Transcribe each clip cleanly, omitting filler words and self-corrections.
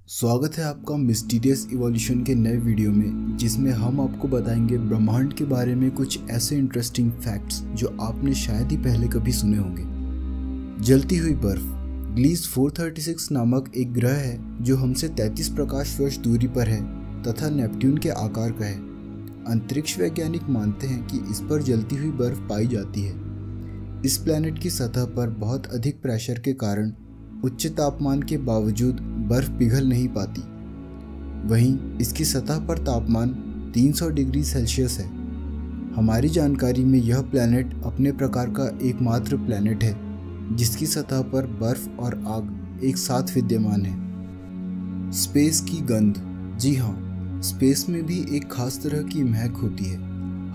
स्वागत है आपका मिस्टीरियस इवोल्यूशन के नए वीडियो में, जिसमें हम आपको बताएंगे ब्रह्मांड के बारे में कुछ ऐसे इंटरेस्टिंग फैक्ट्स जो आपने शायद ही पहले कभी सुने होंगे। जलती हुई बर्फ ग्लीस 436 नामक एक ग्रह है जो हमसे 33 प्रकाश वर्ष दूरी पर है तथा नेपट्यून के आकार का है। अंतरिक्ष वैज्ञानिक मानते हैं कि इस पर जलती हुई बर्फ पाई जाती है। इस प्लैनेट की सतह पर बहुत अधिक प्रेशर के कारण उच्च तापमान के बावजूद बर्फ पिघल नहीं पाती। वहीं इसकी सतह पर तापमान 300 डिग्री सेल्सियस है। हमारी जानकारी में यह प्लैनेट अपने प्रकार का एकमात्र प्लैनेट है जिसकी सतह पर बर्फ और आग एक साथ विद्यमान है। स्पेस की गंध। जी हाँ, स्पेस में भी एक खास तरह की महक होती है।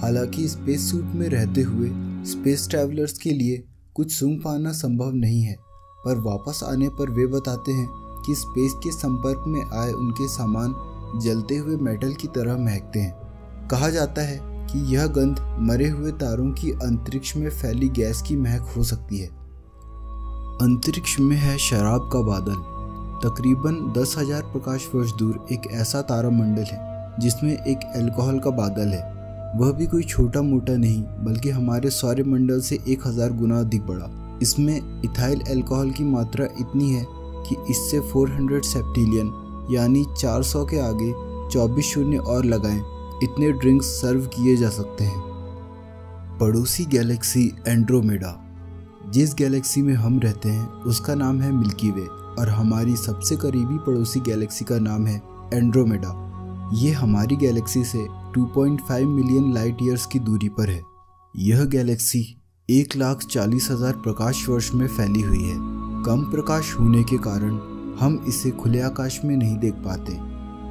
हालांकि स्पेस सूट में रहते हुए स्पेस ट्रैवलर्स के लिए कुछ सूंघ पाना संभव नहीं है, पर वापस आने पर वे बताते हैं कि स्पेस के संपर्क में आए उनके सामान जलते हुए मेटल की तरह महकते हैं। कहा जाता है कि यह गंध मरे हुए तारों की अंतरिक्ष में फैली गैस की महक हो सकती है। अंतरिक्ष में है शराब का बादल। तकरीबन 10,000 प्रकाश वर्ष दूर एक ऐसा तारामंडल है जिसमें एक अल्कोहल का बादल है। वह भी कोई छोटा मोटा नहीं, बल्कि हमारे सौरमंडल से 1000 गुना अधिक बड़ा। इसमें इथाइल अल्कोहल की मात्रा इतनी है कि इससे 400 सेप्टिलियन यानी 400 के आगे 24 शून्य और लगाएं, इतने ड्रिंक्स सर्व किए जा सकते हैं। पड़ोसी गैलेक्सी एंड्रोमेडा। जिस गैलेक्सी में हम रहते हैं उसका नाम है मिल्की वे और हमारी सबसे करीबी पड़ोसी गैलेक्सी का नाम है एंड्रोमेडा। ये हमारी गैलेक्सी से 2.5 मिलियन लाइट ईयर्स की दूरी पर है। यह गैलेक्सी 1,40,000 प्रकाश वर्ष में फैली हुई है। कम प्रकाश होने के कारण हम इसे खुले आकाश में नहीं देख पाते,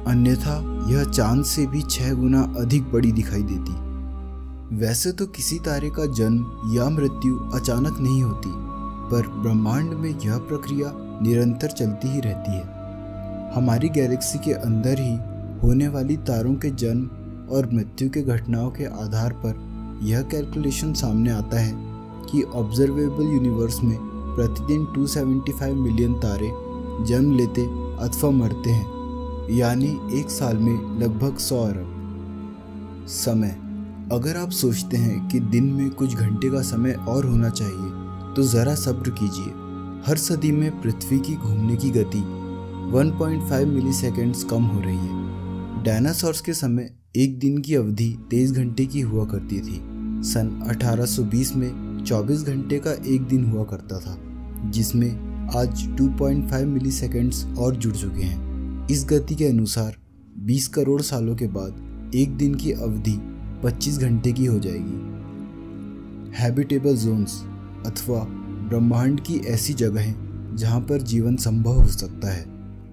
अन्यथा यह चांद से भी 6 गुना अधिक बड़ी दिखाई देती। वैसे तो किसी तारे का जन्म या मृत्यु अचानक नहीं होती, पर ब्रह्मांड में यह प्रक्रिया निरंतर चलती ही रहती है। हमारी गैलेक्सी के अंदर ही होने वाली तारों के जन्म और मृत्यु के घटनाओं के आधार पर यह कैलकुलेशन सामने आता है कि ऑब्जर्वेबल यूनिवर्स में प्रतिदिन 275 मिलियन तारे जन्म लेते अथवा मरते हैं, यानी एक साल में लगभग 100 अरब। समय। अगर आप सोचते हैं कि दिन में कुछ घंटे का समय और होना चाहिए तो ज़रा सब्र कीजिए। हर सदी में पृथ्वी की घूमने की गति 1.5 मिलीसेकेंड्स कम हो रही है। डायनासोर्स के समय एक दिन की अवधि 23 घंटे की हुआ करती थी। सन 1820 में 24 घंटे का एक दिन हुआ करता था, जिसमें आज 2.5 मिलीसेकेंड्स और जुड़ चुके हैं। इस गति के अनुसार 20 करोड़ सालों के बाद एक दिन की अवधि 25 घंटे की हो जाएगी। हैबिटेबल जोन्स अथवा ब्रह्मांड की ऐसी जगहें जहां पर जीवन संभव हो सकता है।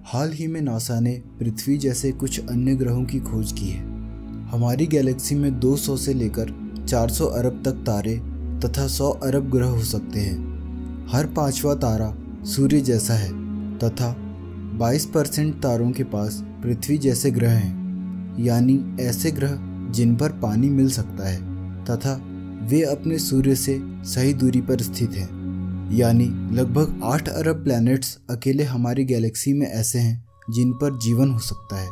हाल ही में नासा ने पृथ्वी जैसे कुछ अन्य ग्रहों की खोज की है। हमारी गैलेक्सी में 200 से लेकर 400 अरब तक तारे तथा 100 अरब ग्रह हो सकते हैं। हर 5वां तारा सूर्य जैसा है तथा 22% तारों के पास पृथ्वी जैसे ग्रह हैं, यानी ऐसे ग्रह जिन पर पानी मिल सकता है तथा वे अपने सूर्य से सही दूरी पर स्थित हैं। यानी लगभग 8 अरब प्लैनेट्स अकेले हमारी गैलेक्सी में ऐसे हैं जिन पर जीवन हो सकता है।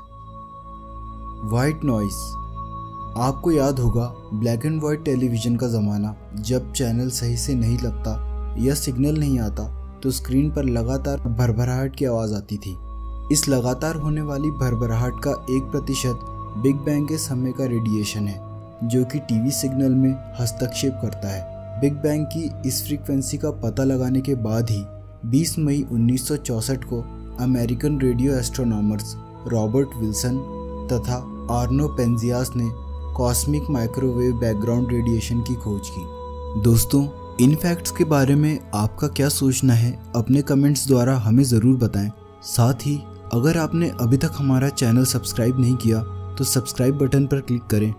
White noise. आपको याद होगा ब्लैक एंड वाइट टेलीविज़न का ज़माना, जब चैनल सही से नहीं लगता या सिग्नल नहीं आता तो स्क्रीन पर लगातार भरभराहट की आवाज़ आती थी। इस लगातार होने वाली भरभराहट का 1% बिग बैंग के समय का रेडिएशन है, जो कि टीवी सिग्नल में हस्तक्षेप करता है। बिग बैंग की इस फ्रीक्वेंसी का पता लगाने के बाद ही 20 मई 1964 को American radio astronomers Robert Wilson तथा आर्नो पेंजियास ने कॉस्मिक माइक्रोवेव बैकग्राउंड रेडिएशन की खोज की। दोस्तों, इन फैक्ट्स के बारे में आपका क्या सोचना है अपने कमेंट्स द्वारा हमें ज़रूर बताएं। साथ ही अगर आपने अभी तक हमारा चैनल सब्सक्राइब नहीं किया तो सब्सक्राइब बटन पर क्लिक करें